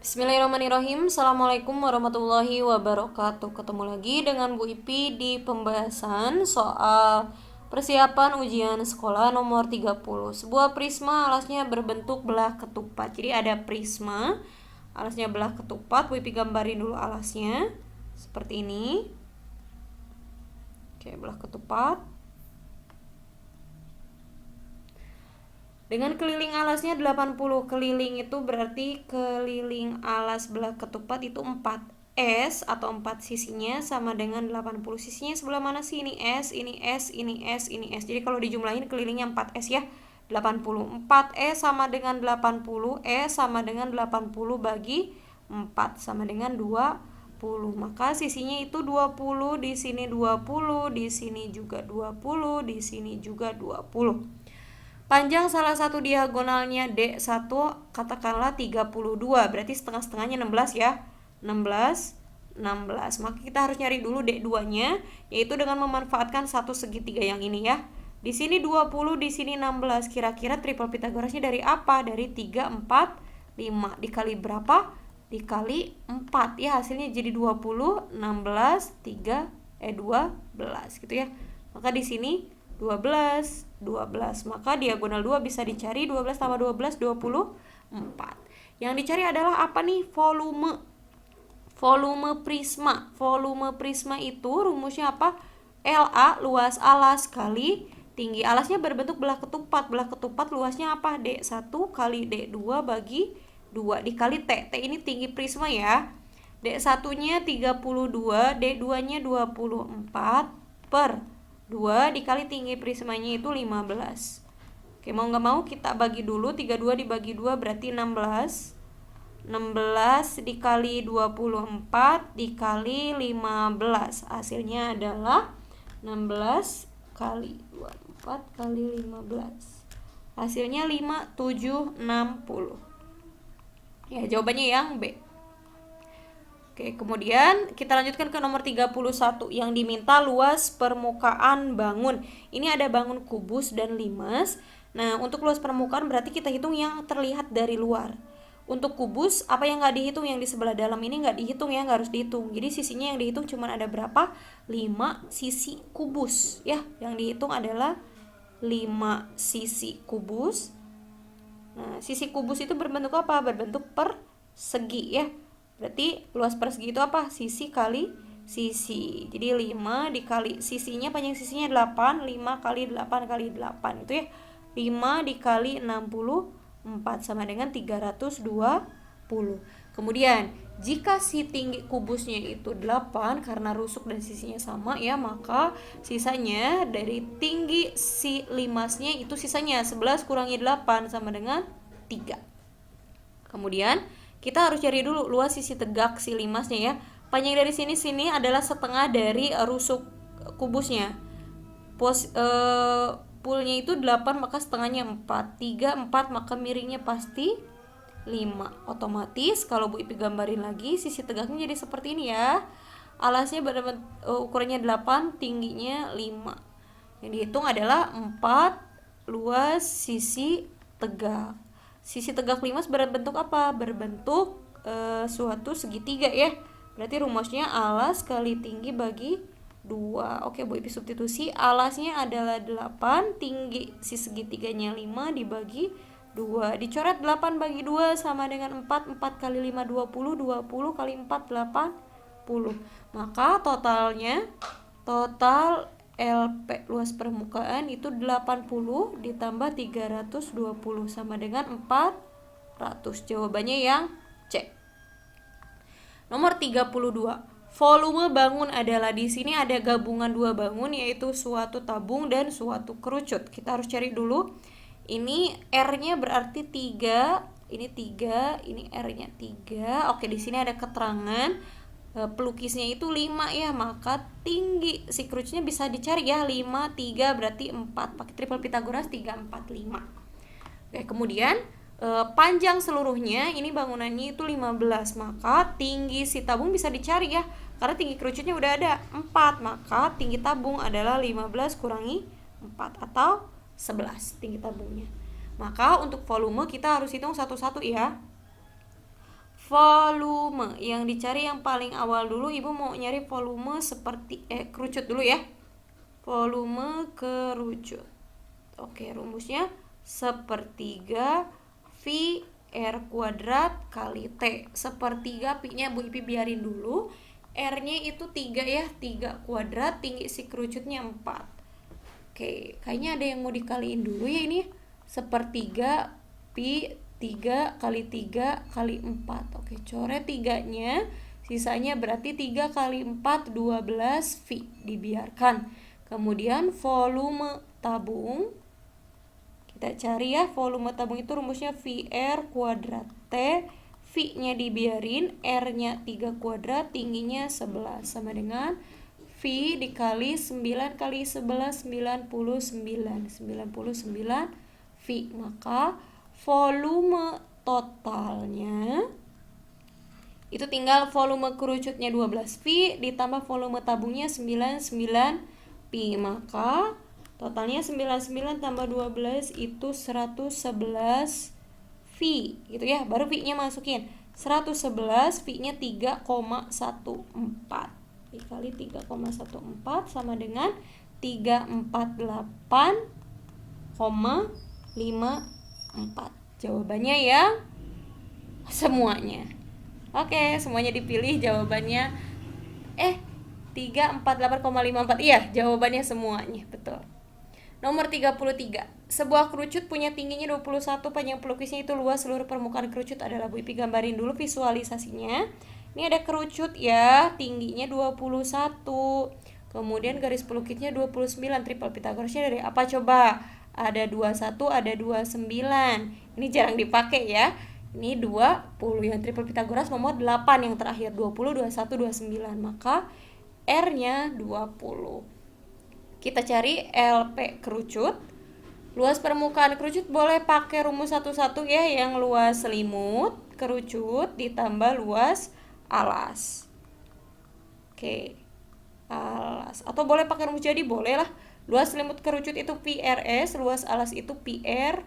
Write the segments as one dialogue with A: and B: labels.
A: Bismillahirrahmanirrahim. Assalamualaikum warahmatullahi wabarakatuh. Ketemu lagi dengan Bu Ipi di pembahasan soal persiapan ujian sekolah nomor 30. Sebuah prisma alasnya berbentuk belah ketupat. Jadi ada prisma, alasnya belah ketupat. Bu Ipi gambarin dulu alasnya. Seperti ini. Oke, belah ketupat. Dengan keliling alasnya 80 keliling, itu berarti keliling alas belah ketupat itu 4 S atau 4 sisinya sama dengan 80. Sisinya sebelah mana sih? Ini S, ini S, ini S, ini S. Jadi kalau dijumlahin kelilingnya 4 S ya. 80. 4 S sama dengan 80. S sama dengan 80 bagi 4 sama dengan 20. Maka sisinya itu 20, di sini 20, di sini juga 20, di sini juga 20. Panjang salah satu diagonalnya D1 katakanlah 32, berarti setengah-setengahnya 16 ya. 16. Maka kita harus nyari dulu D2-nya, yaitu dengan memanfaatkan satu segitiga yang ini ya. Di sini 20, di sini 16. Kira-kira triple Pitagorasnya dari apa? Dari 3, 4, 5. Dikali berapa? Dikali 4 ya, hasilnya jadi 20, 16, 12 gitu ya. Maka di sini 12. Maka diagonal 2 bisa dicari. 12 tambah 12, 24. Yang dicari adalah apa nih? Volume prisma. Volume prisma itu rumusnya apa? LA, luas alas, kali tinggi alasnya berbentuk belah ketupat. Belah ketupat luasnya apa? D1 kali D2 bagi 2 dikali T. T ini tinggi prisma ya. D1-nya 32, D2-nya 24 per 2 dikali tinggi prismanya itu 15. Oke, mau nggak mau kita bagi dulu. 32 dibagi 2 berarti 16. 16 dikali 24 dikali 15. Hasilnya adalah 16 kali 24 kali 15. Hasilnya 5, 7, 60. Ya, jawabannya yang B. Oke, kemudian kita lanjutkan ke nomor 31 yang diminta luas permukaan bangun. Ini ada bangun kubus dan limas. Nah, untuk luas permukaan berarti kita hitung yang terlihat dari luar. Untuk kubus, apa yang nggak dihitung? Yang di sebelah dalam ini nggak dihitung ya, nggak harus dihitung. Jadi sisinya yang dihitung cuma ada berapa? 5 sisi kubus ya. Yang dihitung adalah 5 sisi kubus. Nah, sisi kubus itu berbentuk apa? Berbentuk persegi ya. Berarti luas persegi itu apa? Sisi kali sisi. Jadi 5 dikali sisinya, panjang sisinya 8, 5 kali 8 kali 8 itu ya. 5 dikali 64 sama dengan 320. Kemudian jika si tinggi kubusnya itu 8 karena rusuk dan sisinya sama ya, maka sisanya dari tinggi si limasnya itu sisanya 11 kurangi 8 sama dengan 3. Kemudian kita harus cari dulu luas sisi tegak si limasnya ya. Panjang dari sini adalah setengah dari rusuk kubusnya. Pulnya itu 8 maka setengahnya 4. 3, 4 maka miringnya pasti 5. Otomatis kalau Bu Ipi gambarin lagi, sisi tegaknya jadi seperti ini ya. Alasnya ukurannya 8, tingginya 5. Yang dihitung adalah 4 luas sisi tegak. Sisi tegak limas berbentuk apa? Berbentuk suatu segitiga ya. Berarti rumusnya alas kali tinggi bagi 2. Oke, Bu Ipi substitusi. Alasnya adalah 8, tinggi si segitiganya 5 dibagi 2. Dicoret 8 bagi 2 sama dengan 4. 4 kali 5 20, 20 kali 4 80. Maka total LP luas permukaan itu 80 ditambah 320 sama dengan 400. Jawabannya yang C. Nomor 32. Volume bangun adalah, di sini ada gabungan dua bangun yaitu suatu tabung dan suatu kerucut. Kita harus cari dulu. Ini R-nya berarti 3, ini 3, ini R-nya 3. Oke, di sini ada keterangan pelukisnya itu 5 ya, maka tinggi si kerucutnya bisa dicari ya. 5, 3 berarti 4. Pakai triple Pitagoras 3, 4, 5. Oke, kemudian panjang seluruhnya ini bangunannya itu 15, maka tinggi si tabung bisa dicari ya. Karena tinggi kerucutnya udah ada 4, maka tinggi tabung adalah 15 kurangi 4 atau 11 tinggi tabungnya. Maka untuk volume kita harus hitung satu-satu ya. volume. Yang dicari yang paling awal dulu, Ibu mau nyari volume seperti kerucut dulu ya. Volume kerucut. Oke, rumusnya sepertiga V R kuadrat kali T. Sepertiga P-nya Bu Ipi biarin dulu. R-nya itu 3 ya, 3 kuadrat, tinggi si kerucutnya 4. Oke, kayaknya ada yang mau dikaliin dulu ya ini. Sepertiga Pi 3 kali 3 kali 4. Oke, coret 3-nya. Sisanya berarti 3 kali 4, 12 V. Dibiarkan. Kemudian volume tabung. Kita cari ya, volume tabung itu rumusnya VR kuadrat T. V-nya dibiarin, R-nya 3 kuadrat, tingginya 11. Sama dengan V dikali 9 kali 11, 99. 99 V. Maka volume totalnya itu tinggal volume kerucutnya 12 V ditambah volume tabungnya 99 Pi. Maka totalnya 99 tambah 12 itu 111 V gitu ya. Baru V-nya masukin 111, V-nya 3,14 dikali 3,14 sama dengan 348,54. Jawabannya ya semuanya. Oke, semuanya dipilih jawabannya 348,54. Iya, jawabannya semuanya, betul. Nomor 33. Sebuah kerucut punya tingginya 21, panjang pelukisnya itu luas, seluruh permukaan kerucut adalah. Bu Ipi gambarin dulu visualisasinya. Ini ada kerucut ya, tingginya 21. Kemudian garis pelukisnya 29. Triple Pitagorasnya dari apa coba? Ada 21, ada 29. Ini jarang dipakai ya. Ini 20. Yang triple Pitagoras nomor 8 yang terakhir, 20, 21, 29. Maka R-nya 20. Kita cari LP kerucut. Luas permukaan kerucut boleh pakai rumus satu-satu ya, yang luas selimut kerucut ditambah luas alas. Oke, alas. Atau boleh pakai rumus jadi, boleh lah. Luas selimut kerucut itu PRS, luas alas itu PR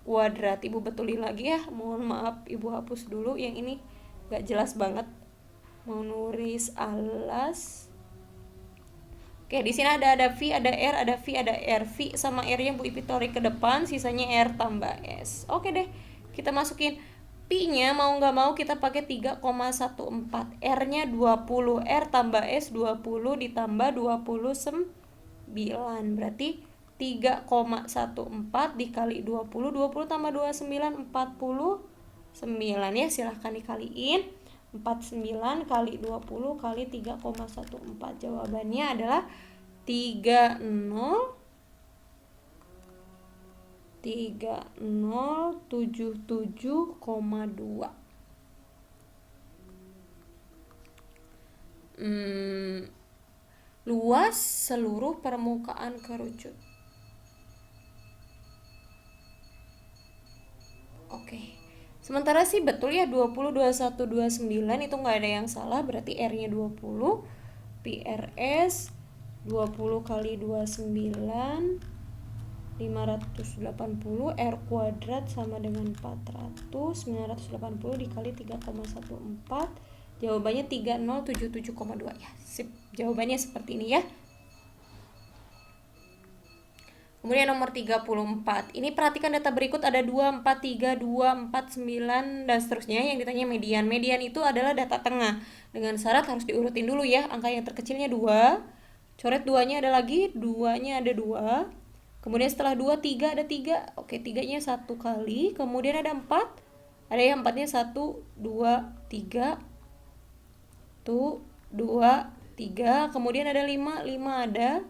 A: kuadrat. Ibu betulin lagi ya. Mohon maaf, Ibu hapus dulu yang ini gak jelas banget. Mau nulis alas. Oke, di sini ada V, ada R, ada V, ada R. V sama R-nya Bu Ipi tarik ke depan, sisanya R tambah S. Oke deh, kita masukin Pi-nya mau nggak mau kita pakai 3,14. R-nya 20, R tambah S 20 ditambah 29. Berarti 3,14 dikali 20, 20 tambah 29, 49 ya, silahkan dikaliin. 49 kali 20 kali 3,14. Jawabannya adalah 3077,2. Luas seluruh permukaan kerucut. Oke. Sementara sih betul ya, 20, 21, 29 itu nggak ada yang salah, berarti R-nya 20, PRS 20 kali 29 580, R kuadrat sama dengan 400, 980 dikali 3,14, jawabannya 3077,2 ya. Sip, jawabannya seperti ini ya. Kemudian nomor 34. Ini perhatikan data berikut, ada 2, 4, 3, 2, 4, 9 dan seterusnya yang ditanya median. Median itu adalah data tengah. Dengan syarat harus diurutin dulu ya. Angka yang terkecilnya 2. Coret 2-nya ada lagi, 2-nya ada 2. Kemudian setelah 2, 3 ada 3. Oke, 3-nya 1 kali. Kemudian ada 4. Ada yang 4-nya 1, 2, 3. Tuh, 2, 3. Kemudian ada 5, 5 ada.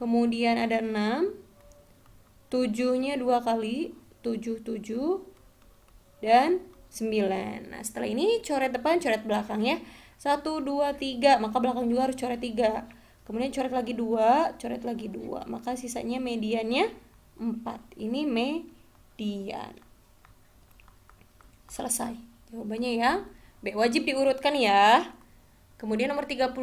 A: Kemudian ada 6, 7-nya 2 kali, 7, 7, dan 9. Nah, setelah ini coret depan, coret belakang ya. 1, 2, 3, maka belakang juga harus coret 3. Kemudian coret lagi 2, coret lagi 2. Maka sisanya mediannya 4. Ini median. Selesai. Jawabannya ya. B wajib diurutkan ya. Kemudian nomor 35,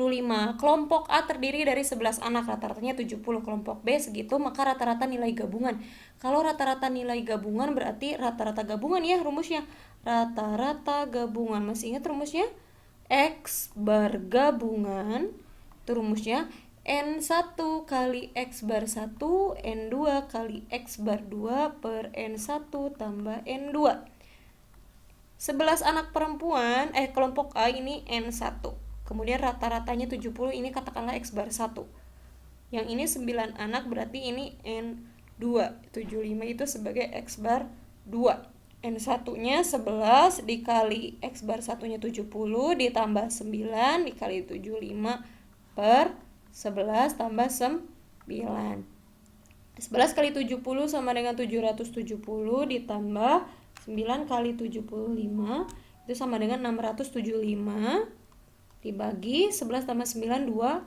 A: kelompok A terdiri dari 11 anak, rata-ratanya 70, kelompok B segitu, maka rata-rata nilai gabungan. Kalau rata-rata nilai gabungan berarti rata-rata gabungan ya rumusnya. rata-rata gabungan. Masih ingat rumusnya? X bar gabungan itu rumusnya N1 kali X bar 1 N2 kali X bar 2 per N1 tambah N2. 11 anak perempuan, kelompok A ini N1. Kemudian rata-ratanya 70, ini katakanlah X bar 1. Yang ini 9 anak, berarti ini N2. 75 itu sebagai X bar 2. N1-nya 11 dikali X bar 1-nya 70 ditambah 9 dikali 75 per 11 tambah 9. 11 kali 70 sama dengan 770 ditambah 9 kali 75 itu sama dengan 675 dibagi 11 tambah 9 20.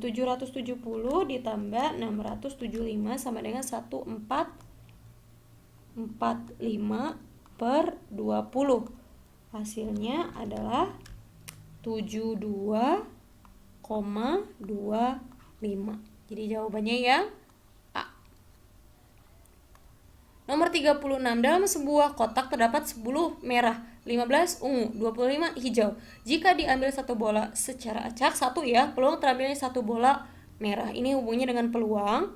A: 770 ditambah 675 sama dengan 1445 per 20. Hasilnya adalah 72,25. Jadi jawabannya yang A. Nomor 36. Dalam sebuah kotak terdapat 10 merah, 15 ungu, 25 hijau. Jika diambil satu bola secara acak, satu ya, peluang terambilnya satu bola merah. Ini hubungannya dengan peluang.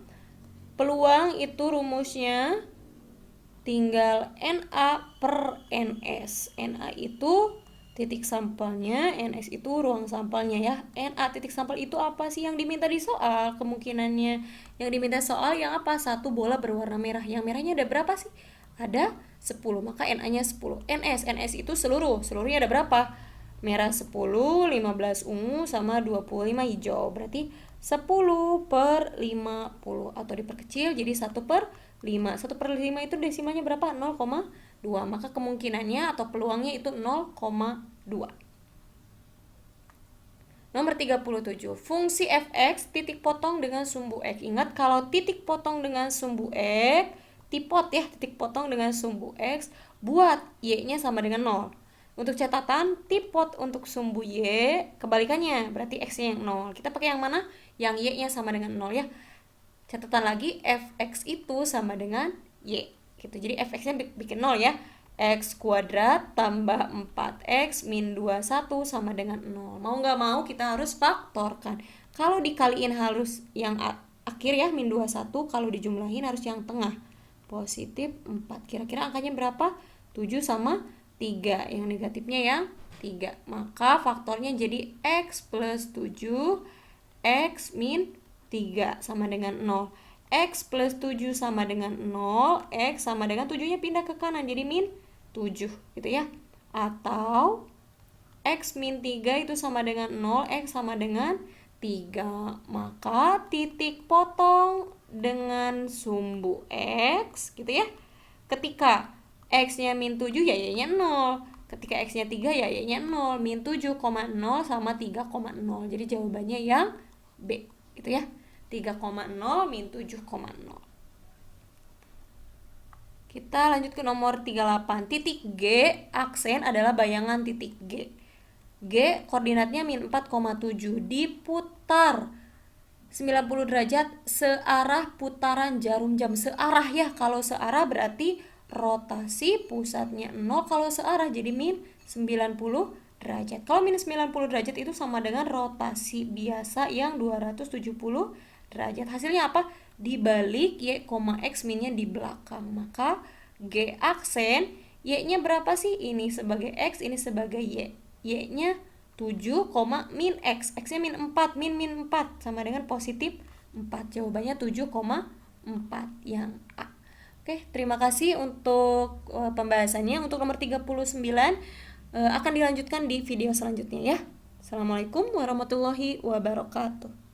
A: Peluang itu rumusnya tinggal NA per NS. NA itu titik sampelnya, NS itu ruang sampelnya ya. NA titik sampel itu apa sih yang diminta di soal? Kemungkinannya yang diminta soal yang apa? Satu bola berwarna merah. Yang merahnya ada berapa sih? Ada 10, maka NA-nya 10. NS itu seluruhnya ada berapa? Merah 10, 15 ungu, sama 25 hijau. Berarti 10 per 50 atau diperkecil jadi 1 per 5. 1 per 5 itu desimalnya berapa? 0,2. Maka kemungkinannya atau peluangnya itu 0,2. Nomor 37. Fungsi fx titik potong dengan sumbu x. Ingat kalau titik potong dengan sumbu x, tipot ya, titik potong dengan sumbu x, buat y-nya sama dengan 0. Untuk catatan, tipot untuk sumbu y, kebalikannya, berarti x-nya yang 0. Kita pakai yang mana? Yang y-nya sama dengan 0 ya. Catatan lagi, fx itu sama dengan y gitu. Jadi fx-nya bikin 0 ya. X kuadrat tambah 4x min 21 sama dengan 0. Mau nggak mau kita harus faktorkan. Kalau dikaliin harus yang akhir ya, min 21. Kalau dijumlahin harus yang tengah, positif 4. Kira-kira angkanya berapa? 7 sama 3. Yang negatifnya yang 3. Maka faktornya jadi x plus 7, x min 3 sama dengan 0. X plus 7 sama dengan 0, X sama dengan 7-nya pindah ke kanan, jadi min 7 gitu ya. Atau X min 3 itu sama dengan 0, X sama dengan 3. Maka titik potong dengan sumbu X gitu ya. Ketika X-nya min 7 ya Y-nya 0. Ketika X-nya 3 ya Y-nya 0. Min 7,0 sama 3,0. Jadi jawabannya yang B gitu ya. 3,0 min 7,0. Kita lanjut ke nomor 38. Titik G aksen adalah bayangan titik G. G koordinatnya min 4,7. Diputar 90 derajat searah putaran jarum jam. Searah ya, kalau searah berarti rotasi pusatnya 0. Kalau searah jadi min 90 derajat. Kalau minus 90 derajat itu sama dengan rotasi biasa yang 270 derajat. Hasilnya apa? Dibalik Y, X minnya di belakang. Maka G aksen, Y-nya berapa sih? Ini sebagai X, ini sebagai Y. Y-nya 7, min X. X-nya min 4, min 4 sama dengan positif 4. Jawabannya 7,4 yang A. Oke, terima kasih untuk pembahasannya. Untuk nomor 39 akan dilanjutkan di video selanjutnya ya. Assalamualaikum warahmatullahi wabarakatuh.